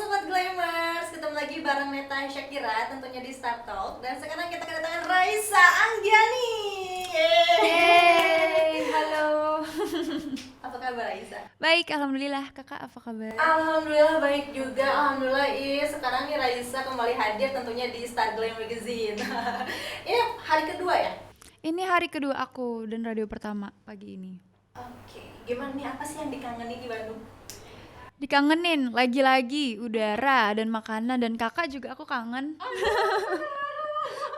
Sobat Glamers, ketemu lagi bareng Neta Syakira tentunya di Start Talk. Dan sekarang kita kedatangan Raisa Anggiani. Yeay, halo. Apa kabar Raisa? Baik, alhamdulillah. Kakak apa kabar? Alhamdulillah baik juga, alhamdulillah. Sekarang nih Raisa kembali hadir tentunya di Start Glam Magazine. Ini hari kedua ya? Ini hari kedua aku dan radio pertama pagi ini. Oke, gimana nih, apa sih yang dikangenin di Bandung? Dikangenin, lagi-lagi udara dan makanan, dan kakak juga aku kangen.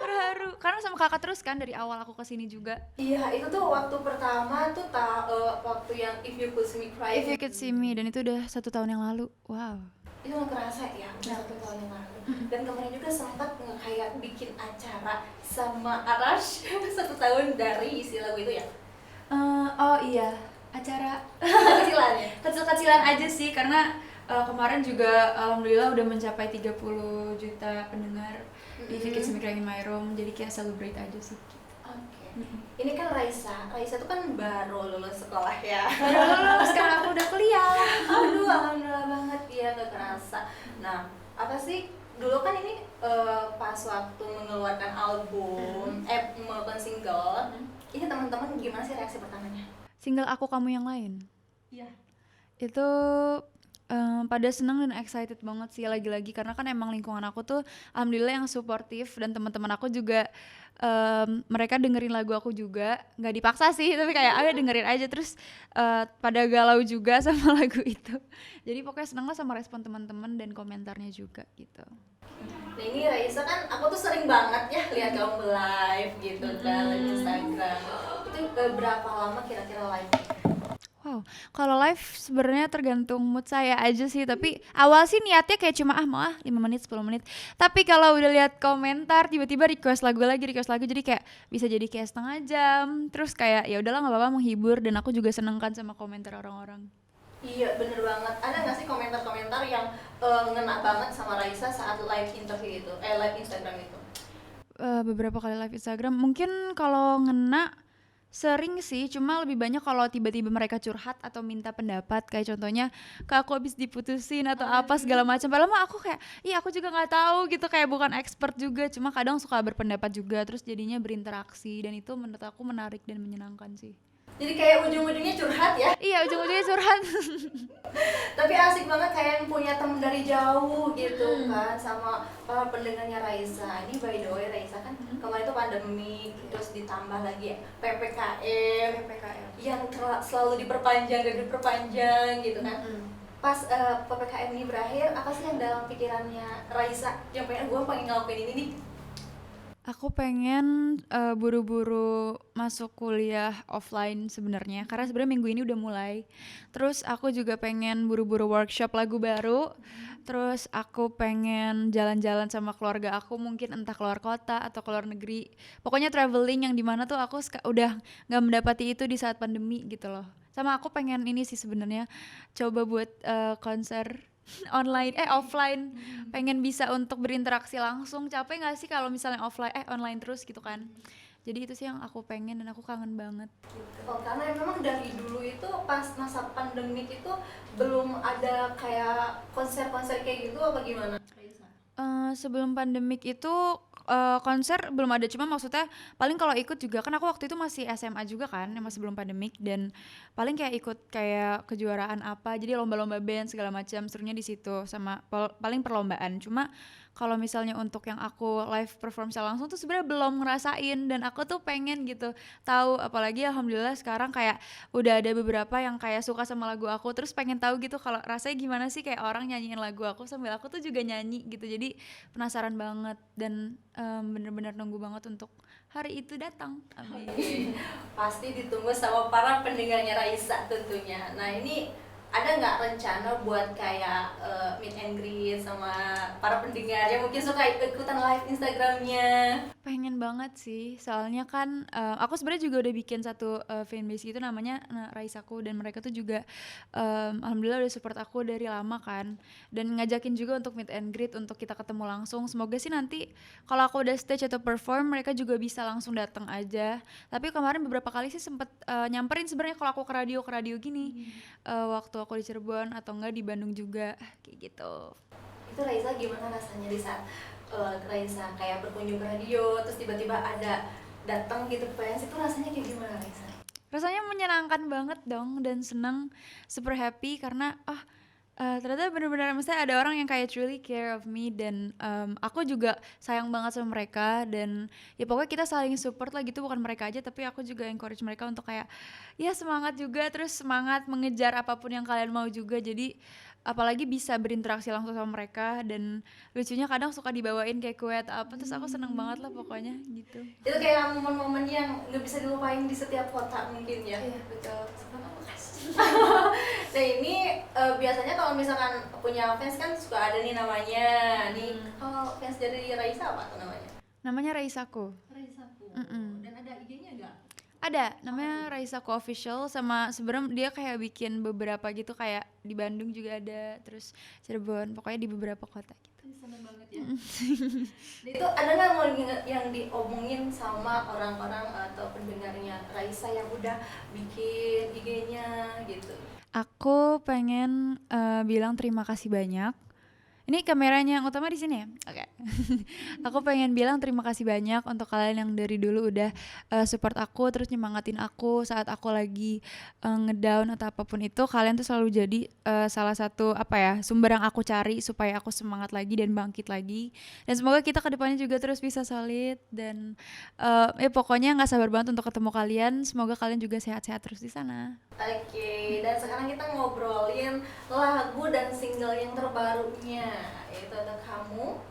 Terharu, karena sama kakak terus kan dari awal aku kesini juga. Iya, itu tuh waktu pertama tuh waktu yang If You Could See Me Cry. If You Could See Me, dan itu udah 1 tahun yang lalu. Wow. Itu nggak kerasa ya, udah 1 tahun yang lalu. Dan kemarin juga sempat kayak bikin acara sama Arash 1 tahun dari isi lagu itu ya. Oh iya, acara Kecilan ya. kecil-kecilan aja sih, karena kemarin juga alhamdulillah udah mencapai 30 juta pendengar di If You Could See Me Crying in My Room, jadi kayak celebrate aja sih. Oke. Ini kan Raisa tuh kan baru lulus sekolah ya. Baru lulus, sekarang aku udah kuliah. Aduh, alhamdulillah banget ya, nggak kerasa. Nah, apa sih dulu kan ini pas waktu mengeluarkan album, mengeluarkan single, ini teman-teman gimana sih reaksi pertamanya? Single Aku Kamu Yang Lain Iya. itu pada senang dan excited banget sih, lagi-lagi karena kan emang lingkungan aku tuh alhamdulillah yang suportif, dan teman-teman aku juga mereka dengerin lagu aku juga, nggak dipaksa sih, tapi kayak ayo dengerin aja, terus pada galau juga sama lagu itu. Jadi pokoknya seneng lah sama respon teman-teman dan komentarnya juga gitu. Nah ini Raisa kan, aku tuh sering banget ya lihat kamu live gitu kan, live Instagram. Itu berapa lama kira-kira live? Wow, kalau live sebenarnya tergantung mood saya aja sih, tapi awal sih niatnya kayak cuma mau 5 menit 10 menit. Tapi kalau udah lihat komentar tiba-tiba request lagu, jadi kayak bisa jadi kayak setengah jam. Terus kayak ya udahlah, nggak apa-apa, menghibur, dan aku juga seneng kan sama komentar orang-orang. Iya bener banget. Ada nggak sih komentar-komentar yang ngena banget sama Raisa saat live interview itu, live Instagram itu? Beberapa kali live Instagram mungkin kalau ngena sering sih, cuma lebih banyak kalau tiba-tiba mereka curhat atau minta pendapat, kayak contohnya kak aku habis diputusin atau apa segala macam, padahal mah aku kayak iya aku juga nggak tahu gitu, kayak bukan expert juga, cuma kadang suka berpendapat juga, terus jadinya berinteraksi, dan itu menurut aku menarik dan menyenangkan sih. Jadi kayak ujung-ujungnya curhat ya. Iya, ujung-ujungnya curhat. Tapi asik banget kayak yang punya temen dari jauh gitu kan, sama para pendengarnya Raisa. Ini by the way Raisa kan kemarin itu pandemi, terus ditambah lagi PPKM yang selalu diperpanjang dan diperpanjang gitu kan. Pas PPKM ini berakhir, apa sih yang dalam pikirannya Raisa yang pengen ngelakuin ini nih? Aku pengen buru-buru masuk kuliah offline sebenarnya, karena sebenarnya minggu ini udah mulai. Terus aku juga pengen buru-buru workshop lagu baru. Terus aku pengen jalan-jalan sama keluarga aku, mungkin entah keluar kota atau keluar negeri. Pokoknya traveling yang dimana tuh aku udah nggak mendapati itu di saat pandemi gitu loh. Sama aku pengen ini sih sebenarnya, coba buat konser offline, pengen bisa untuk berinteraksi langsung. Capek nggak sih kalau misalnya online terus gitu kan. Jadi itu sih yang aku pengen dan aku kangen banget gitu. Karena memang dari dulu itu pas masa pandemik itu belum ada kayak konser-konser kayak gitu, apa gimana? Sebelum pandemik itu konser belum ada, cuma maksudnya paling kalau ikut juga kan aku waktu itu masih SMA juga kan, masih belum pandemik, dan paling kayak ikut kayak kejuaraan apa, jadi lomba-lomba band segala macam, serunya di situ, sama paling perlombaan. Cuma kalau misalnya untuk yang aku live perform secara langsung tuh sebenarnya belum ngerasain, dan aku tuh pengen gitu tahu, apalagi alhamdulillah sekarang kayak udah ada beberapa yang kayak suka sama lagu aku, terus pengen tahu gitu kalau rasanya gimana sih kayak orang nyanyiin lagu aku sambil aku tuh juga nyanyi gitu. Jadi penasaran banget dan bener-bener nunggu banget untuk hari itu datang. Amin. Pasti ditunggu sama para pendengarnya Raisa tentunya. Nah ini ada nggak rencana buat kayak meet and greet sama para pendengar yang mungkin suka ikutan live Instagramnya? Pengen banget sih, soalnya kan aku sebenarnya juga udah bikin satu fanbase gitu namanya Raisaku, dan mereka tuh juga alhamdulillah udah support aku dari lama kan, dan ngajakin juga untuk meet and greet, untuk kita ketemu langsung. Semoga sih nanti kalau aku udah stage atau perform mereka juga bisa langsung datang aja. Tapi kemarin beberapa kali sih sempet nyamperin sebenarnya kalau aku ke radio gini, waktu aku di Cirebon atau enggak di Bandung juga kayak gitu. Itu Raisa gimana rasanya di saat Raisa kayak berkunjung ke radio terus tiba-tiba ada datang gitu fans, itu rasanya kayak gimana Raisa? Rasanya menyenangkan banget dong dan senang, super happy karena ternyata benar-benar maksudnya ada orang yang kayak truly care of me dan aku juga sayang banget sama mereka dan ya pokoknya kita saling support lah gitu, bukan mereka aja tapi aku juga encourage mereka untuk kayak ya semangat juga, terus semangat mengejar apapun yang kalian mau juga. Jadi apalagi bisa berinteraksi langsung sama mereka dan lucunya kadang suka dibawain kayak kue atau apa, terus aku seneng banget lah pokoknya gitu. Itu kayak momen-momen yang nggak bisa dilupain di setiap kota mungkin ya. Iya betul. Nah ini biasanya kalau misalkan punya fans kan suka ada nih namanya nih. Kalau fans dari Raisa apa tuh namanya? Namanya Raisako. Raisaku. Mm-mm. Dan ada IG-nya nggak? Ada, namanya Raisako Official, sama sebenarnya dia kayak bikin beberapa gitu, kayak di Bandung juga ada, terus Cirebon, pokoknya di beberapa kota gitu. Seneng banget ya. Itu ada nggak mau yang diomongin sama orang-orang atau pendengarnya Raisa yang udah bikin IG-nya gitu? Aku pengen bilang terima kasih banyak. Ini kameranya yang utama di sini ya? Oke. Aku pengen bilang terima kasih banyak untuk kalian yang dari dulu udah support aku, terus nyemangatin aku saat aku lagi ngedown atau apapun itu. Kalian tuh selalu jadi salah satu sumber yang aku cari supaya aku semangat lagi dan bangkit lagi. Dan semoga kita kedepannya juga terus bisa solid dan pokoknya nggak sabar banget untuk ketemu kalian. Semoga kalian juga sehat-sehat terus di sana. Oke, dan sekarang kita ngobrolin lagu dan single yang terbarunya, yaitu ada Kamu.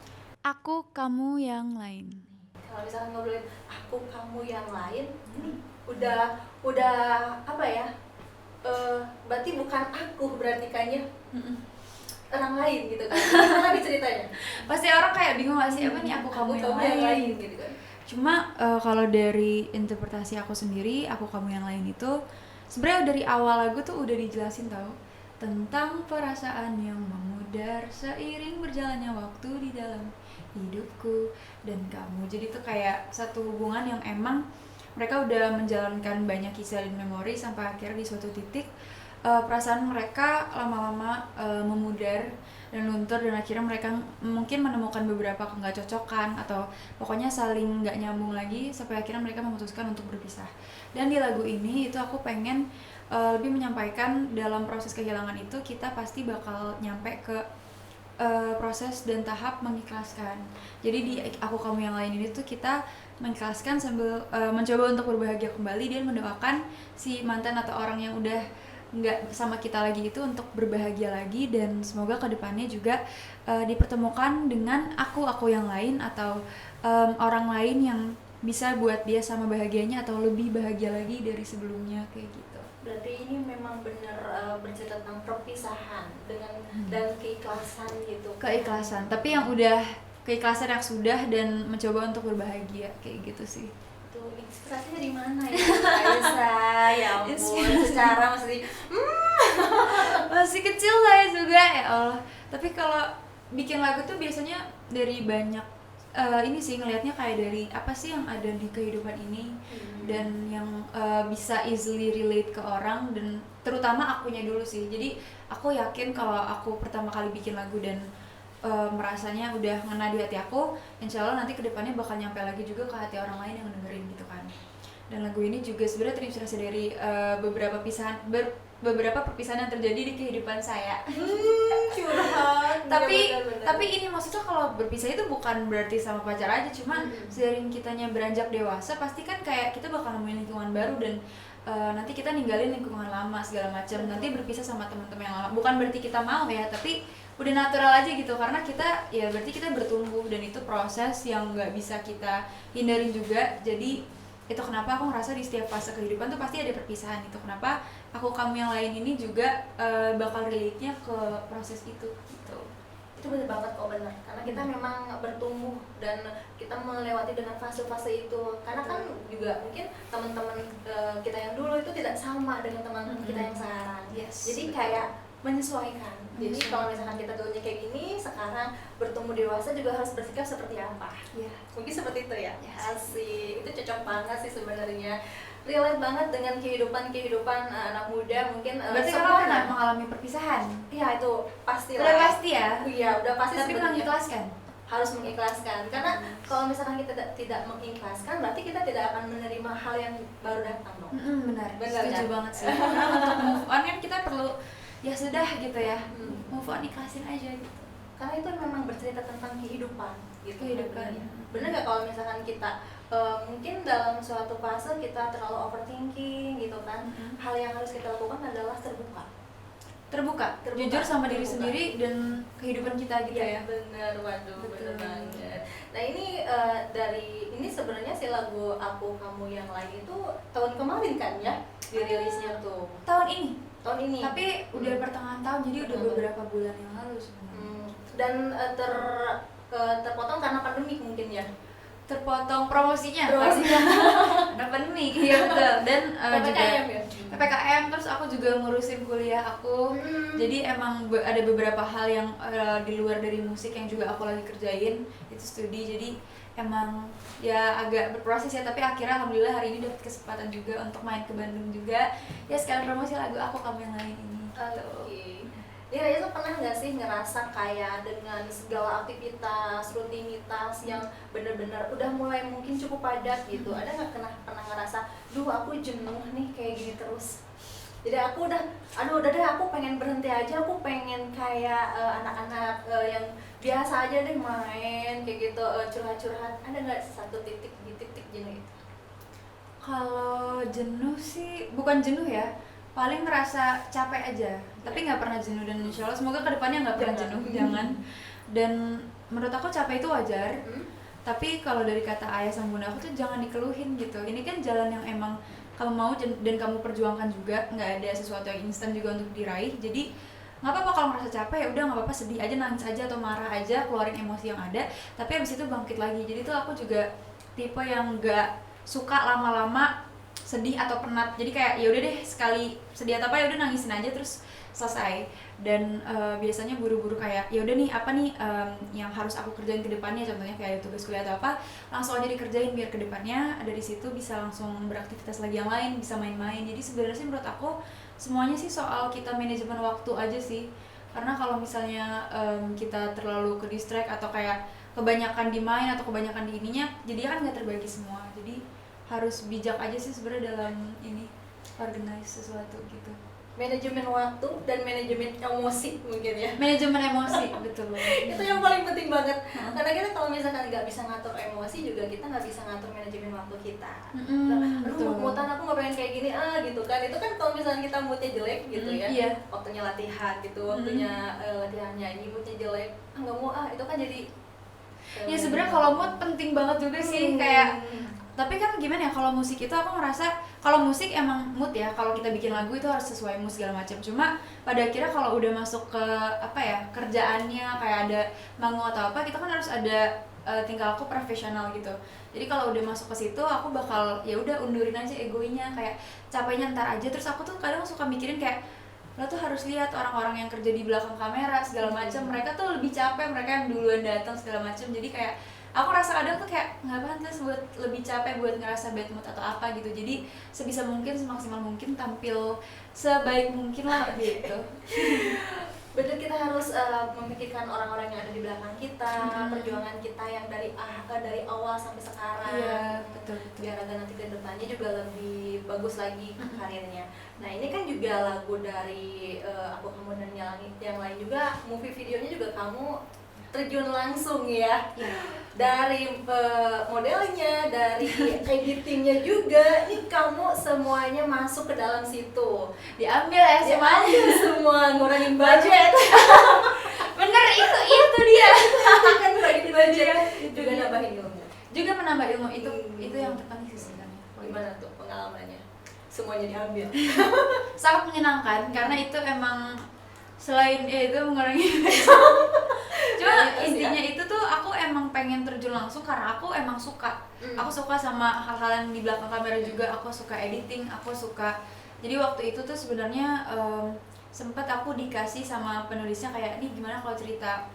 Aku, kamu yang lain. Kalau misalkan ngobrolin Aku, Kamu yang lain, ini udah apa ya? Berarti bukan aku, berarti kayaknya orang lain gitu kan? Gimana nih ceritanya? Pasti orang kayak bingung gak sih, apa nih aku, kamu yang lain gitu kan? Cuma kalau dari interpretasi aku sendiri, aku, kamu yang lain itu sebenarnya dari awal lagu tuh udah dijelasin tau, tentang perasaan yang memudar seiring berjalannya waktu di dalam hidupku dan kamu. Jadi tuh kayak satu hubungan yang emang mereka udah menjalankan banyak kisah dan memori sampai akhirnya di suatu titik perasaan mereka lama-lama memudar dan luntur, dan akhirnya mereka mungkin menemukan beberapa nggak cocokan atau pokoknya saling nggak nyambung lagi sampai akhirnya mereka memutuskan untuk berpisah. Dan di lagu ini itu aku pengen lebih menyampaikan dalam proses kehilangan itu kita pasti bakal nyampe ke proses dan tahap mengikhlaskan. Jadi di Aku, Kamu yang lain ini tuh kita mengikhlaskan sambil mencoba untuk berbahagia kembali dan mendoakan si mantan atau orang yang udah nggak sama kita lagi itu untuk berbahagia lagi, dan semoga kedepannya juga dipertemukan dengan aku yang lain atau orang lain yang bisa buat dia sama bahagianya atau lebih bahagia lagi dari sebelumnya kayak gitu. Berarti ini memang benar bercerita tentang perpisahan dengan dan keikhlasan gitu. Keikhlasan, tapi yang udah keikhlasan yang sudah dan mencoba untuk berbahagia kayak gitu sih. Tuh, inspirasinya dari mana ya Raisa? Ya ampun, secara masih kecil lah ya juga, ya Allah. Tapi kalau bikin lagu tuh biasanya dari banyak ini sih, ngelihatnya kayak dari apa sih yang ada di kehidupan ini dan yang bisa easily relate ke orang, dan terutama akunya dulu sih. Jadi aku yakin kalau aku pertama kali bikin lagu dan merasanya udah ngena di hati aku, insya Allah nanti kedepannya bakal nyampe lagi juga ke hati orang lain yang dengerin gitu kan. Dan lagu ini juga sebenarnya terinspirasi dari beberapa perpisahan yang terjadi di kehidupan saya. Curhat. Tapi ini maksudnya kalau berpisah itu bukan berarti sama pacar aja, cuma seiring kitanya beranjak dewasa pasti kan kayak kita bakal nemuin lingkungan baru dan nanti kita ninggalin lingkungan lama segala macam. Nanti berpisah sama teman-teman yang lama. Bukan berarti kita mau ya, tapi udah natural aja gitu, karena kita ya berarti kita bertumbuh dan itu proses yang nggak bisa kita hindarin juga. Jadi itu kenapa aku ngerasa di setiap fase kehidupan tuh pasti ada perpisahan. Itu kenapa Aku, Kamu yang lain ini juga bakal relate-nya ke proses itu gitu. Itu benar banget kok, benar, karena kita memang bertumbuh dan kita melewati dengan fase-fase itu. Karena kan juga mungkin teman-teman kita yang dulu itu tidak sama dengan teman-teman kita yang sekarang. Jadi kayak menyesuaikan. Jadi kalau misalkan kita dulunya kayak gini, sekarang bertumbuh dewasa juga harus bersikap seperti apa? Mungkin seperti itu ya. Asik, itu cocok banget sih sebenarnya. relate banget dengan kehidupan anak muda mungkin. Berarti kakak pernah mengalami perpisahan? Iya itu pasti Udah lah. pasti ya? Iya udah pasti. Tapi mengikhlaskan? Harus mengikhlaskan, karena kalau misalkan kita tidak mengikhlaskan berarti kita tidak akan menerima hal yang baru datang dong. Benar Setuju kan? banget sih. Karena untuk move on kan kita perlu ya sudah gitu ya, move on, ikhlasin aja gitu. Karena itu memang bercerita tentang kehidupan gitu. Kehidupan. Bener nggak kalau misalkan kita mungkin dalam suatu fase kita terlalu overthinking gitu kan, hal yang harus kita lakukan adalah terbuka, jujur sama diri sendiri dan kehidupan kita gitu ya. Bener, waduh, betul banget. Nah ini ini sebenarnya si lagu Aku Kamu Yang Lain itu tahun kemarin kan ya dirilisnya tuh. Tahun ini. Tapi udah pertengahan tahun, jadi udah beberapa bulan yang lalu sebenarnya. Dan terpotong karena pandemi mungkin ya. Terpotong promosinya karena pandemi, iya betul. Dan PPKM ya? PPKM, terus aku juga ngurusin kuliah aku. Jadi emang ada beberapa hal yang di luar dari musik yang juga aku lagi kerjain, itu studi. Jadi emang ya agak berproses ya, tapi akhirnya alhamdulillah hari ini dapat kesempatan juga untuk main ke Bandung juga. Ya sekalian promosi lagu Aku Kamu Yang Lain ini. Jadi Raisa pernah nggak sih ngerasa kayak dengan segala aktivitas, rutinitas yang bener-bener udah mulai mungkin cukup padat gitu, ada nggak pernah ngerasa, duh aku jenuh nih kayak gini terus, jadi aku udah deh aku pengen berhenti aja, aku pengen kayak anak-anak yang biasa aja deh main kayak gitu, curhat-curhat, ada nggak satu titik jenuh itu? Kalau jenuh sih bukan jenuh ya, paling ngerasa capek aja, tapi nggak pernah jenuh. Dan insya Allah semoga kedepannya nggak pernah jenuh, jangan. Dan menurut aku capek itu wajar, tapi kalau dari kata ayah sama bunda aku tuh jangan dikeluhin gitu. Ini kan jalan yang emang kamu mau dan kamu perjuangkan juga, nggak ada sesuatu yang instan juga untuk diraih. Jadi nggak apa-apa kalau merasa capek, ya udah nggak apa-apa, sedih aja, nangis aja atau marah aja, keluarin emosi yang ada, tapi abis itu bangkit lagi. Jadi tuh aku juga tipe yang nggak suka lama-lama sedih atau penat, jadi kayak ya udah deh sekali sedih atau apa ya udah nangisin aja terus selesai. Dan biasanya buru-buru kayak ya udah nih apa nih yang harus aku kerjain ke depannya, contohnya kayak tugas kuliah atau apa, langsung aja dikerjain biar ke depannya dari situ bisa langsung beraktivitas lagi yang lain, bisa main-main. Jadi sebenarnya sih menurut aku semuanya sih soal kita manajemen waktu aja sih, karena kalau misalnya kita terlalu ke distract atau kayak kebanyakan di main atau kebanyakan di ininya, jadi kan nggak terbagi semua. Jadi harus bijak aja sih sebenarnya dalam ini organize sesuatu gitu. Manajemen waktu dan manajemen emosi mungkin ya. Manajemen emosi betul. Itu yang paling penting banget. Karena kita kalau misalkan nggak bisa ngatur emosi juga kita nggak bisa ngatur manajemen waktu kita. Aduh mood-moodan aku nggak pengen kayak gini gitu kan. Itu kan kalau misalkan kita moodnya jelek gitu ya. Iya. Waktunya latihan gitu, waktunya latihan nyanyi moodnya jelek, nggak mau itu kan jadi. Ya sebenarnya kalau mood penting banget juga sih kayak. Tapi kan gimana ya, kalau musik itu aku ngerasa kalau musik emang mood ya, kalau kita bikin lagu itu harus sesuai mood segala macam. Cuma pada akhirnya kalau udah masuk ke apa ya kerjaannya kayak ada manggung atau apa, kita kan harus ada tingkah laku profesional gitu. Jadi kalau udah masuk ke situ aku bakal ya udah undurin aja egonya, kayak capeknya ntar aja. Terus aku tuh kadang suka mikirin kayak lo tuh harus lihat orang-orang yang kerja di belakang kamera segala macam, mereka tuh lebih capek, mereka yang duluan datang segala macam. Jadi kayak aku rasa kadang tuh kayak nggak pantas buat lebih capek buat ngerasa bad mood atau apa gitu. Jadi sebisa mungkin, semaksimal mungkin tampil sebaik mungkin lah gitu. Bener, kita harus memikirkan orang-orang yang ada di belakang kita, perjuangan kita yang dari awal sampai sekarang. Iya, betul. Biar agar nanti ke depannya juga lebih bagus lagi karirnya. Nah ini kan juga lagu dari Aku Kamu dan yang lain juga, movie videonya juga kamu terjun langsung ya. Dari modelnya, dari editingnya juga, ini kamu semuanya masuk ke dalam situ. Diambil ya semuanya. Semua ngurangin budget. Bener, itu dia. Kan ngurangin budget, juga nambahin ilmu. Juga menambah ilmu, itu yang terpenting sih sebenarnya. Gimana tuh pengalamannya? Semuanya diambil. Sangat menyenangkan karena itu emang selain itu mengurangi cuma intinya itu tuh aku emang pengen terjun langsung karena aku emang suka. Aku suka sama hal-hal yang di belakang kamera juga, aku suka editing, aku suka. Jadi waktu itu tuh sebenarnya sempat aku dikasih sama penulisnya kayak nih gimana kalau cerita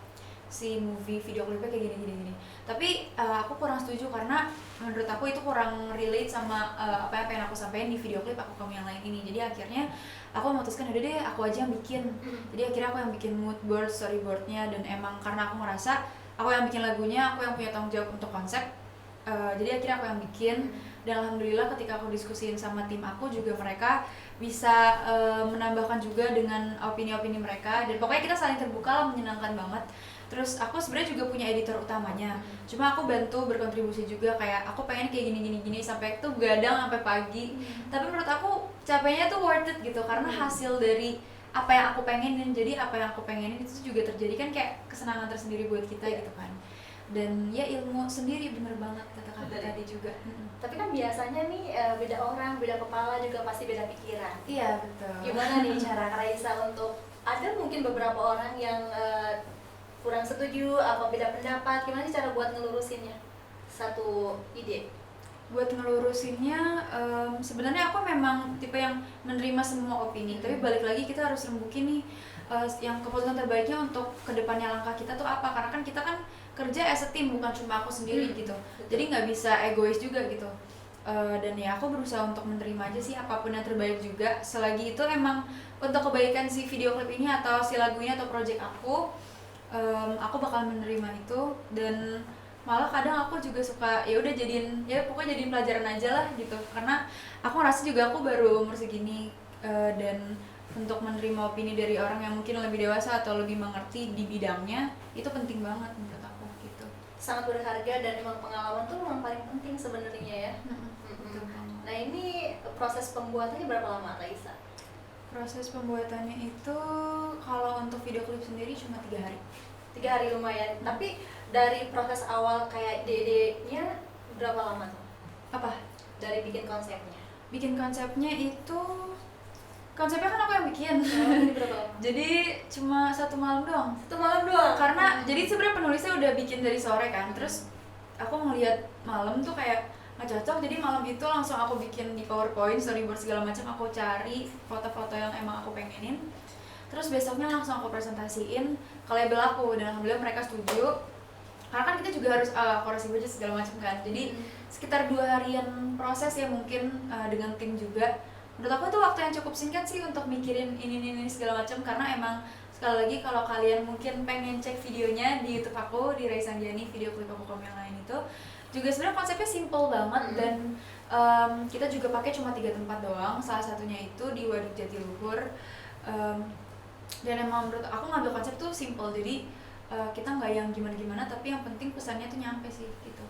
si movie video klipnya kayak gini. Tapi aku kurang setuju karena menurut aku itu kurang relate sama apa yang pengen aku sampaikan di video klip Aku Kamu Yang Lain ini. Jadi akhirnya aku memutuskan udah deh aku aja yang bikin. Jadi akhirnya aku yang bikin mood board, storyboardnya, dan emang karena aku ngerasa aku yang bikin lagunya, aku yang punya tanggung jawab untuk konsep. Jadi akhirnya aku yang bikin, dan alhamdulillah ketika aku diskusiin sama tim aku juga mereka bisa menambahkan juga dengan opini-opini mereka, dan pokoknya kita saling terbuka lah, menyenangkan banget. Terus aku sebenarnya juga punya editor utamanya, cuma aku bantu berkontribusi juga, kayak aku pengen kayak gini sampai itu begadang sampai pagi. Tapi menurut aku capeknya tuh worth it gitu, karena hasil dari apa yang aku pengenin, jadi apa yang aku pengenin itu juga terjadi, kan kayak kesenangan tersendiri buat kita gitu kan. Dan ya ilmu sendiri, bener banget kata-kata tadi juga. Tapi kan biasanya nih beda orang, beda kepala juga pasti beda pikiran. Iya betul. Gimana nih cara Raisa untuk, ada mungkin beberapa orang yang kurang setuju apa beda pendapat, gimana sih cara buat ngelurusinnya satu ide? Buat ngelurusinnya sebenarnya aku memang tipe yang menerima semua opini, tapi balik lagi kita harus rembukin nih yang keputusan terbaiknya untuk kedepannya langkah kita tuh apa, karena kan kita kan kerja as a team, bukan cuma aku sendiri gitu. Jadi nggak bisa egois juga gitu. Dan ya aku berusaha untuk menerima aja sih apapun yang terbaik juga, selagi itu emang untuk kebaikan si video klip ini atau si lagunya atau project aku bakal menerima itu. Dan malah kadang aku juga suka ya udah jadiin, ya pokoknya jadiin pelajaran aja lah gitu, karena aku ngerasa juga aku baru umur segini, dan untuk menerima opini dari orang yang mungkin lebih dewasa atau lebih mengerti di bidangnya itu penting banget menurut aku gitu. Sangat berharga, dan emang pengalaman tuh memang paling penting sebenarnya ya. Nah ini proses pembuatannya berapa lama Raisa? Proses pembuatannya itu kalau untuk video klip sendiri cuma 3 hari. 3 hari lumayan. Tapi dari proses awal kayak ide-nya berapa lama tuh? Apa? Dari bikin konsepnya? Bikin konsepnya itu, konsepnya kan aku yang bikin. Ini berapa lama? Jadi cuma 1 malam doang. 1 malam doang? Karena jadi sebenarnya penulisnya udah bikin dari sore kan, terus aku ngeliat malam tuh kayak nggak cocok, jadi malam itu langsung aku bikin di PowerPoint, storyboard segala macam, aku cari foto-foto yang emang aku pengenin. Terus besoknya langsung aku presentasiin ke label aku, dan alhamdulillah mereka setuju. Karena kan kita juga harus korasi budget segala macam kan. Jadi sekitar 2 harian proses ya mungkin dengan tim juga. Menurut aku itu waktu yang cukup singkat sih untuk mikirin ini segala macam, karena emang sekali lagi kalau kalian mungkin pengen cek videonya di YouTube aku, di Raisa Andiani, video klip Aku Kamu Yang Lain itu juga sebenarnya konsepnya simple banget. Dan kita juga pakai cuma 3 tempat doang, salah satunya itu di Waduk Jatiluhur. Dan emang menurut aku ngambil konsep tuh simple, jadi kita nggak yang gimana-gimana, tapi yang penting pesannya tuh nyampe sih gitu.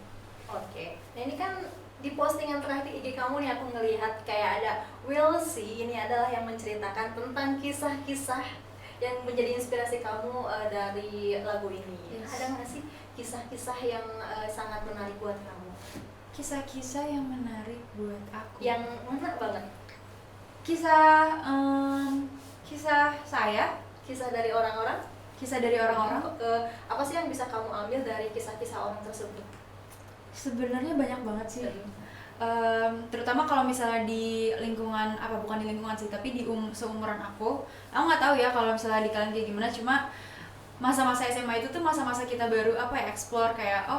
Oke. Nah ini kan di postingan terakhir IG kamu nih aku ngelihat kayak ada Will See, ini adalah yang menceritakan tentang kisah-kisah yang menjadi inspirasi kamu dari lagu ini. Yes. Ada nggak sih kisah-kisah yang sangat menarik buat kamu? Kisah-kisah yang menarik buat aku. Yang mana banget? Kisah saya, Kisah dari orang-orang? kisah dari orang-orang. Apa sih yang bisa kamu ambil dari kisah-kisah orang tersebut? Sebenarnya banyak banget sih. Terutama kalau misalnya di lingkungan, bukan di lingkungan sih, tapi di seumuran aku nggak tahu ya kalau misalnya di kalian kayak gimana, cuma masa-masa SMA itu tuh masa-masa kita baru explore kayak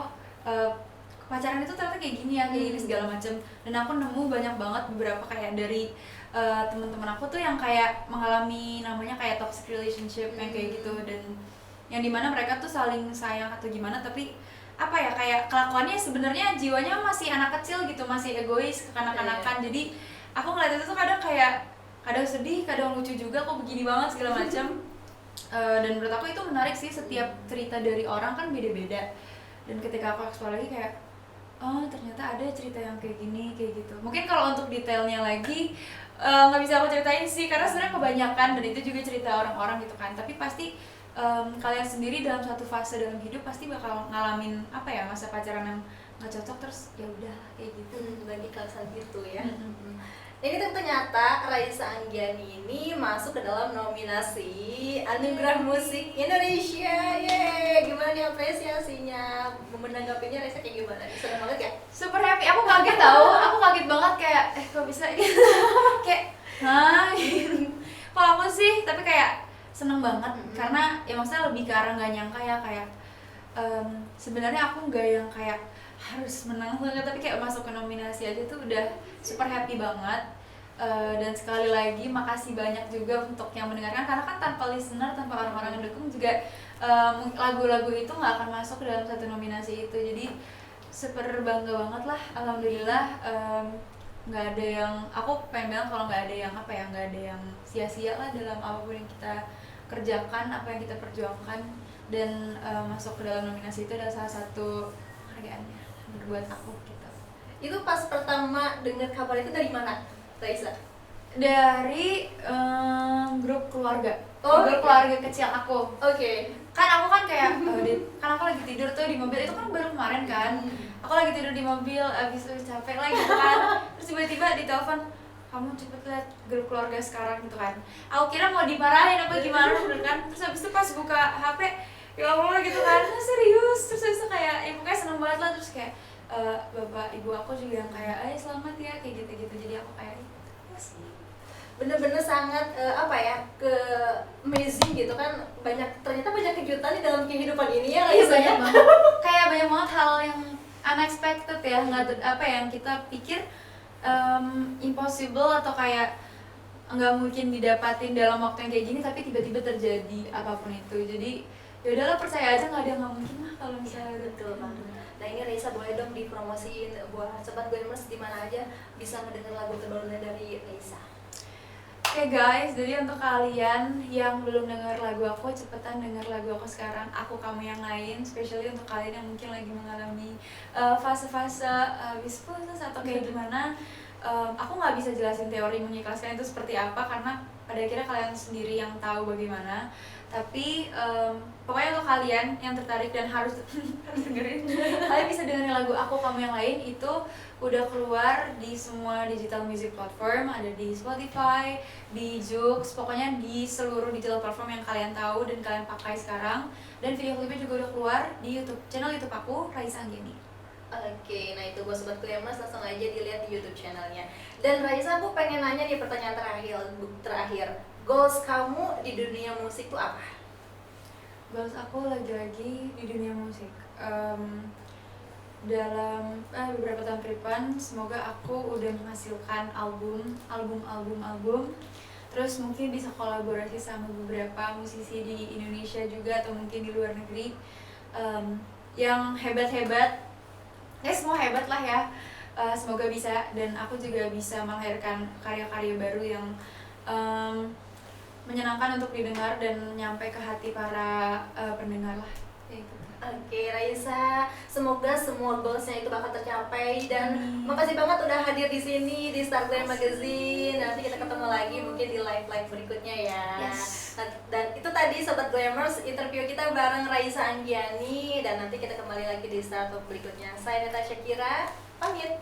pacaran itu ternyata kayak gini ya, kayak gini segala macam. Dan aku nemu banyak banget beberapa kayak dari teman-teman aku tuh yang kayak mengalami namanya kayak toxic relationship yang kayak gitu, dan yang dimana mereka tuh saling sayang atau gimana, tapi kayak kelakuannya sebenarnya jiwanya masih anak kecil gitu, masih egois, kekanak-kanakan. Jadi aku ngeliat itu tuh kadang sedih, kadang lucu juga, kok begini banget segala macam. Dan menurut aku itu menarik sih, setiap cerita dari orang kan beda-beda, dan ketika aku explore lagi kayak ternyata ada cerita yang kayak gini, kayak gitu. Mungkin kalau untuk detailnya lagi nggak bisa aku ceritain sih, karena sebenarnya kebanyakan, dan itu juga cerita orang-orang gitu kan. Tapi pasti kalian sendiri dalam satu fase dalam hidup pasti bakal ngalamin masa pacaran yang nggak cocok, terus ya udah kayak gitu. Bagi kalian gitu ya. Ini tuh ternyata Raisa Andiani ini masuk ke dalam nominasi Anugerah Musik Indonesia. Yeay, gimana nih apresiasinya? Menanggapinya Raisa kayak gimana? Seneng banget ya? Super happy, aku kaget tau, aku kaget banget kayak kok bisa gitu. Kayak kalau aku sih tapi kayak seneng banget, karena ya maksudnya lebih ke arah nggak nyangka ya, kayak Sebenarnya aku nggak yang kayak harus menang banget, tapi kayak masuk ke nominasi aja tuh udah super happy banget. Dan sekali lagi makasih banyak juga untuk yang mendengarkan, karena kan tanpa listener, tanpa orang-orang yang dukung juga lagu-lagu itu nggak akan masuk ke dalam satu nominasi itu. Jadi super bangga banget lah, alhamdulillah. Nggak ada yang, aku pengen bilang kalau nggak ada yang nggak ada yang sia-sia lah dalam apapun yang kita kerjakan, apa yang kita perjuangkan, dan masuk ke dalam nominasi itu adalah salah satu penghargaannya buat aku gitu. Itu pas pertama dengar kabar itu dari mana, Raisa? Dari grup keluarga. Grup Okay. keluarga kecil aku. Oke. Kan aku kan kayak kan aku lagi tidur tuh di mobil, itu kan baru kemarin kan. Aku lagi tidur di mobil, abis itu capek lah gitu kan. Terus tiba-tiba ditelepon, kamu cepet lihat grup keluarga sekarang gitu kan. Aku kira mau dimarahin apa gimana kan. Terus abis itu pas buka HP, ya Allah gitu kan, serius. Terus abis itu kayak, ya pokoknya seneng banget lah. Terus kayak bapak ibu aku juga yang kayak, selamat ya, kayak gitu-gitu. Jadi aku kayak, ya sih. Bener-bener sangat ke amazing gitu kan, ternyata banyak kejutan di dalam kehidupan ini ya Iya Raisa ya. banyak banget, kayak banyak banget hal yang unexpected ya, nggak yang kita pikir impossible atau kayak nggak mungkin didapatin dalam waktu yang kayak gini, tapi tiba-tiba terjadi apapun itu. Jadi ya udahlah, percaya aja, nggak ada yang nggak mungkin lah kalau misalnya Betul banget. Nah ini Raisa boleh dong dipromosiin buat Sobat Glammers di mana aja bisa mendengar lagu terbarunya dari Raisa. Oke guys, jadi untuk kalian yang belum dengar lagu aku, cepetan dengar lagu aku sekarang, Aku Kamu Yang Lain. Especially untuk kalian yang mungkin lagi mengalami fase-fase habis putus atau kayak gimana. Aku nggak bisa jelasin teori mengikhlaskan itu seperti apa, karena pada akhirnya kalian sendiri yang tahu bagaimana. Tapi pokoknya untuk kalian yang tertarik dan harus dengerin, kalian bisa dengerin lagu Aku Kamu Yang Lain. Itu udah keluar di semua digital music platform, ada di Spotify, di Joox, pokoknya di seluruh digital platform yang kalian tahu dan kalian pakai sekarang. Dan video klipnya juga udah keluar di channel YouTube aku, Raisa Anggeni. Oke, nah itu buat Sobat Glammers langsung aja dilihat di YouTube channelnya. Dan Raisa, aku pengen nanya nih pertanyaan terakhir. Goals kamu di dunia musik tuh apa? Goals aku lagi-lagi di dunia musik. Dalam beberapa tahun ke depan, semoga aku udah menghasilkan album. Terus mungkin bisa kolaborasi sama beberapa musisi di Indonesia juga, atau mungkin di luar negeri yang hebat-hebat. Semua hebat lah ya. Semoga bisa, dan aku juga bisa melahirkan karya-karya baru yang menyenangkan untuk didengar dan nyampe ke hati para pendengar lah. Ya, gitu. Oke, Raisa, semoga semua goalsnya itu bakal tercapai, dan makasih banget udah hadir di sini di Star Glam Magazine. Nanti kita ketemu lagi mungkin di live berikutnya ya. Yes. Dan itu tadi Sobat Glammers, interview kita bareng Raisa Anggiani, dan nanti kita kembali lagi di Star Talk berikutnya. Saya Natasha Kira, pamit.